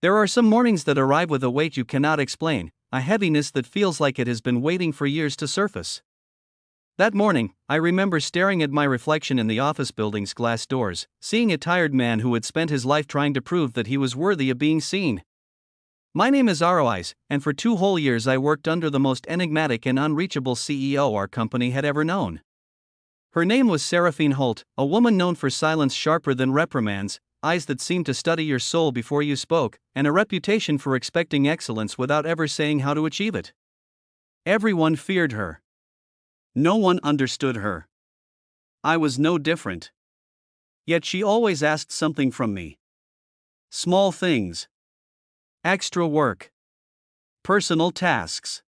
There are some mornings that arrive with a weight you cannot explain, a heaviness that feels like it has been waiting for years to surface. That morning, I remember staring at my reflection in the office building's glass doors, seeing a tired man who had spent his life trying to prove that he was worthy of being seen. My name is Arois, and for 2 whole years I worked under the most enigmatic and unreachable CEO our company had ever known. Her name was Seraphine Holt, a woman known for silence sharper than reprimands, eyes that seemed to study your soul before you spoke, and a reputation for expecting excellence without ever saying how to achieve it. Everyone feared her. No one understood her. I was no different. Yet she always asked something from me. Small things. Extra work. Personal tasks.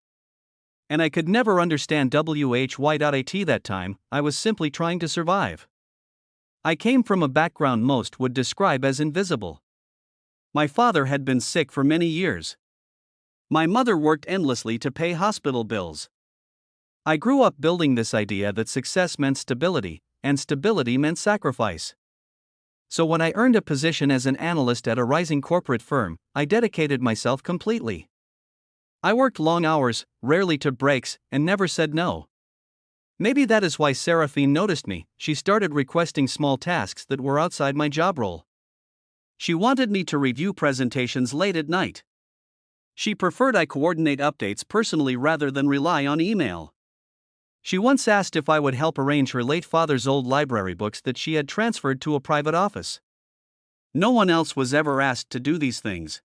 And I could never understand why.it that time. I was simply trying to survive. I came from a background most would describe as invisible. My father had been sick for many years. My mother worked endlessly to pay hospital bills. I grew up building this idea that success meant stability, and stability meant sacrifice. So when I earned a position as an analyst at a rising corporate firm, I dedicated myself completely. I worked long hours, rarely took breaks, and never said no. Maybe that is why Seraphine noticed me. She started requesting small tasks that were outside my job role. She wanted me to review presentations late at night. She preferred I coordinate updates personally rather than rely on email. She once asked if I would help arrange her late father's old library books that she had transferred to a private office. No one else was ever asked to do these things.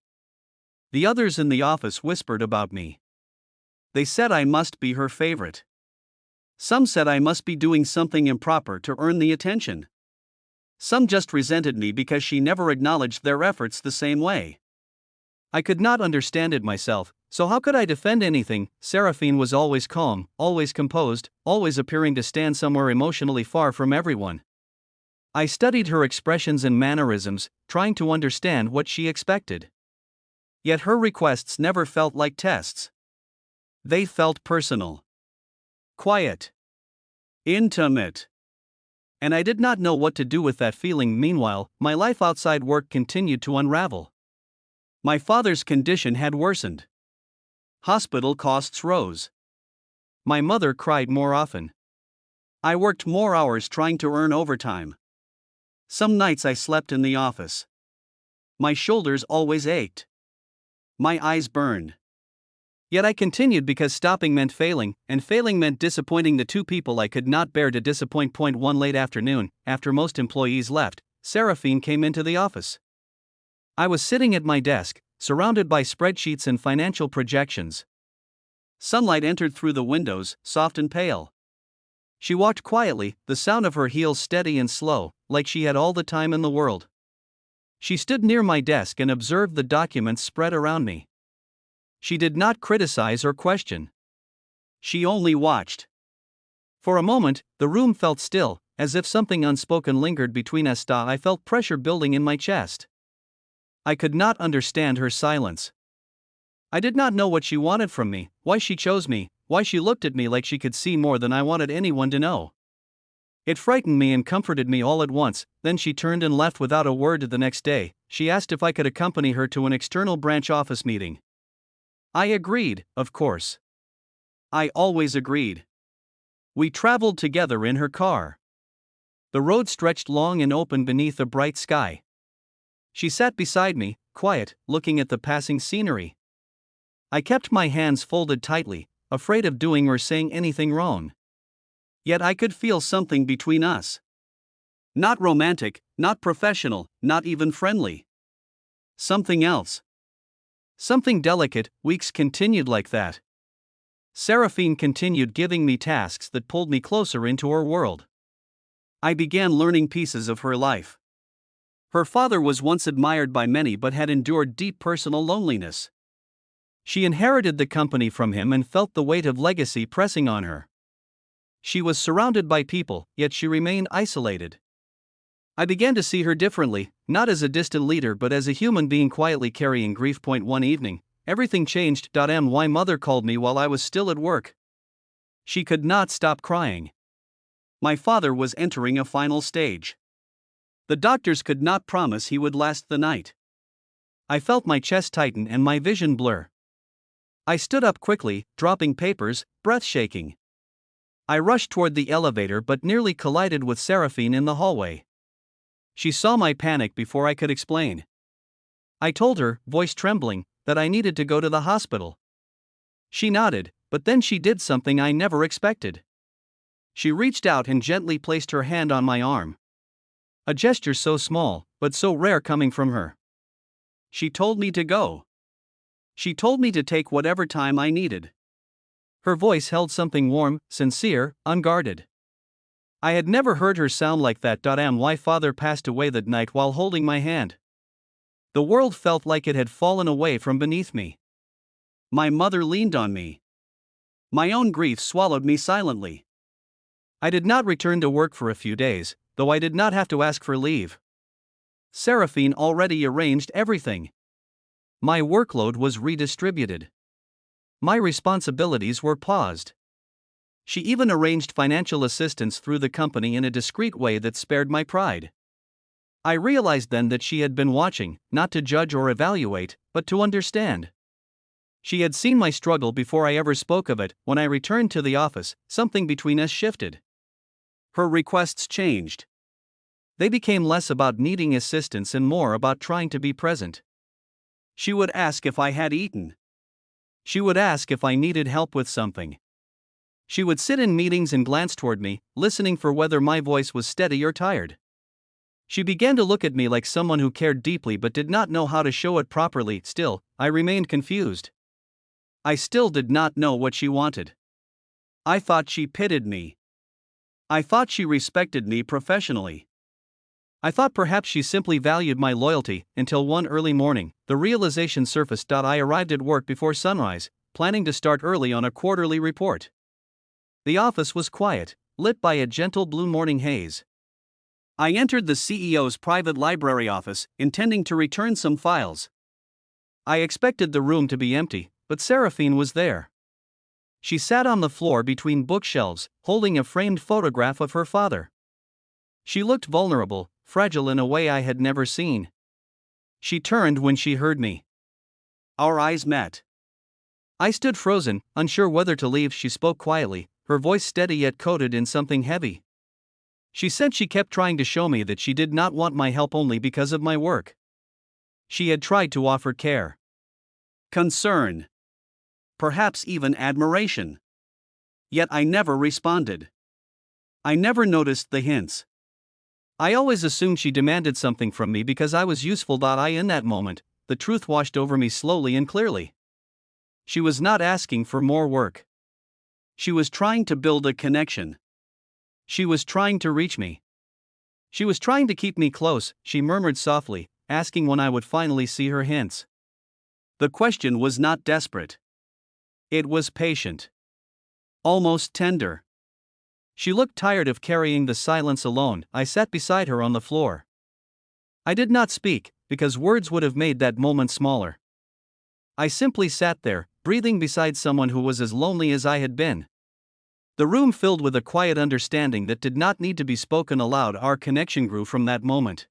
The others in the office whispered about me. They said I must be her favorite. Some said I must be doing something improper to earn the attention. Some just resented me because she never acknowledged their efforts the same way. I could not understand it myself, so how could I defend anything? Seraphine was always calm, always composed, always appearing to stand somewhere emotionally far from everyone. I studied her expressions and mannerisms, trying to understand what she expected. Yet her requests never felt like tests. They felt personal. Quiet. Intimate. And I did not know what to do with that feeling. Meanwhile, my life outside work continued to unravel. My father's condition had worsened. Hospital costs rose. My mother cried more often. I worked more hours trying to earn overtime. Some nights I slept in the office. My shoulders always ached. My eyes burned. Yet I continued because stopping meant failing, and failing meant disappointing the two people I could not bear to disappoint. One late afternoon, after most employees left, Seraphine came into the office. I was sitting at my desk, surrounded by spreadsheets and financial projections. Sunlight entered through the windows, soft and pale. She walked quietly, the sound of her heels steady and slow, like she had all the time in the world. She stood near my desk and observed the documents spread around me. She did not criticize or question. She only watched. For a moment, the room felt still, as if something unspoken lingered between us. I felt pressure building in my chest. I could not understand her silence. I did not know what she wanted from me, why she chose me, why she looked at me like she could see more than I wanted anyone to know. It frightened me and comforted me all at once. Then she turned and left without a word. The next day, she asked if I could accompany her to an external branch office meeting. I agreed, of course. I always agreed. We traveled together in her car. The road stretched long and open beneath a bright sky. She sat beside me, quiet, looking at the passing scenery. I kept my hands folded tightly, afraid of doing or saying anything wrong. Yet I could feel something between us. Not romantic, not professional, not even friendly. Something else. Something delicate. Weeks continued like that. Seraphine continued giving me tasks that pulled me closer into her world. I began learning pieces of her life. Her father was once admired by many but had endured deep personal loneliness. She inherited the company from him and felt the weight of legacy pressing on her. She was surrounded by people, yet she remained isolated. I began to see her differently, not as a distant leader but as a human being quietly carrying grief. One evening, everything changed. My mother called me while I was still at work. She could not stop crying. My father was entering a final stage. The doctors could not promise he would last the night. I felt my chest tighten and my vision blur. I stood up quickly, dropping papers, breath shaking. I rushed toward the elevator but nearly collided with Seraphine in the hallway. She saw my panic before I could explain. I told her, voice trembling, that I needed to go to the hospital. She nodded, but then she did something I never expected. She reached out and gently placed her hand on my arm. A gesture so small, but so rare coming from her. She told me to go. She told me to take whatever time I needed. Her voice held something warm, sincere, unguarded. I had never heard her sound like that. My father passed away that night while holding my hand. The world felt like it had fallen away from beneath me. My mother leaned on me. My own grief swallowed me silently. I did not return to work for a few days, though I did not have to ask for leave. Seraphine already arranged everything. My workload was redistributed. My responsibilities were paused. She even arranged financial assistance through the company in a discreet way that spared my pride. I realized then that she had been watching, not to judge or evaluate, but to understand. She had seen my struggle before I ever spoke of it. When I returned to the office, something between us shifted. Her requests changed. They became less about needing assistance and more about trying to be present. She would ask if I had eaten. She would ask if I needed help with something. She would sit in meetings and glance toward me, listening for whether my voice was steady or tired. She began to look at me like someone who cared deeply but did not know how to show it properly. Still, I remained confused. I still did not know what she wanted. I thought she pitied me. I thought she respected me professionally. I thought perhaps she simply valued my loyalty, until one early morning, the realization surfaced. I arrived at work before sunrise, planning to start early on a quarterly report. The office was quiet, lit by a gentle blue morning haze. I entered the CEO's private library office, intending to return some files. I expected the room to be empty, but Seraphine was there. She sat on the floor between bookshelves, holding a framed photograph of her father. She looked vulnerable, fragile in a way I had never seen. She turned when she heard me. Our eyes met. I stood frozen, unsure whether to leave. She spoke quietly, her voice steady yet coated in something heavy. She said she kept trying to show me that she did not want my help only because of my work. She had tried to offer care, concern, perhaps even admiration. Yet I never responded. I never noticed the hints. I always assumed she demanded something from me because I was useful. In that moment, the truth washed over me slowly and clearly. She was not asking for more work. She was trying to build a connection. She was trying to reach me. She was trying to keep me close, she murmured softly, asking when I would finally see her hints. The question was not desperate. It was patient. Almost tender. She looked tired of carrying the silence alone. I sat beside her on the floor. I did not speak, because words would have made that moment smaller. I simply sat there, breathing beside someone who was as lonely as I had been. The room filled with a quiet understanding that did not need to be spoken aloud. Our connection grew from that moment.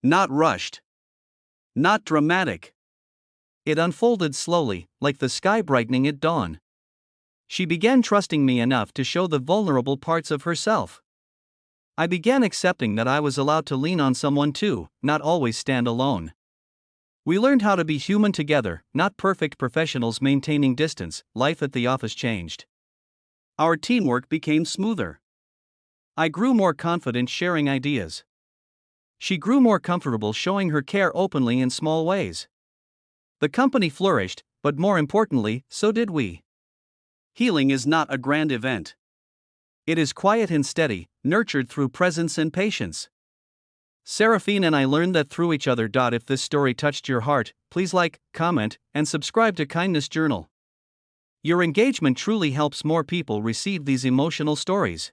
Not rushed. Not dramatic. It unfolded slowly, like the sky brightening at dawn. She began trusting me enough to show the vulnerable parts of herself. I began accepting that I was allowed to lean on someone too, not always stand alone. We learned how to be human together, not perfect professionals maintaining distance. Life at the office changed. Our teamwork became smoother. I grew more confident sharing ideas. She grew more comfortable showing her care openly in small ways. The company flourished, but more importantly, so did we. Healing is not a grand event. It is quiet and steady, nurtured through presence and patience. Seraphine and I learned that through each other. If this story touched your heart, please like, comment, and subscribe to Kindness Journal. Your engagement truly helps more people receive these emotional stories.